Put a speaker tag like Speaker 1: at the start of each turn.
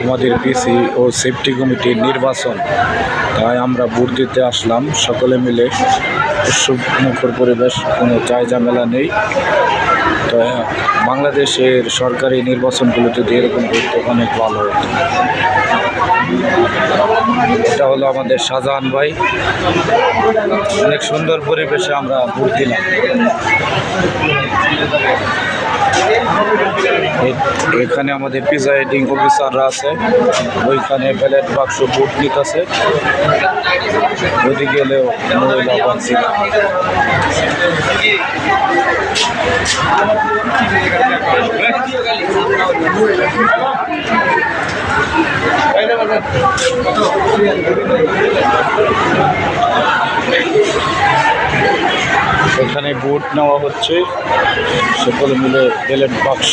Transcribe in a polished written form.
Speaker 1: আমাদের পিসি ও সেফটি কমিটির নির্বাচন, তাই আমরা ভোট দিতে আসলাম সকলে মিলে। উৎসবমুখর পরিবেশ, কোনো ঝামেলা নেই। তো বাংলাদেশের সরকারি নির্বাচনগুলো যদি এরকম করতে অনেক ভালো হতো। এটা হলো আমাদের শাহজাহান ভাই, অনেক সুন্দর পরিবেশে আমরা ভোট দিলাম। এখানে আমাদের প্রিজাইডিং অফিসাররা আছে, ওইখানে ব্যালট বাক্স ভোট নিতেছে। ওদিকে গেলেও মহিলা পাচ্ছি না। এখানে ভোট নেওয়া হচ্ছে, সকলে মিলে ব্যালট বাক্স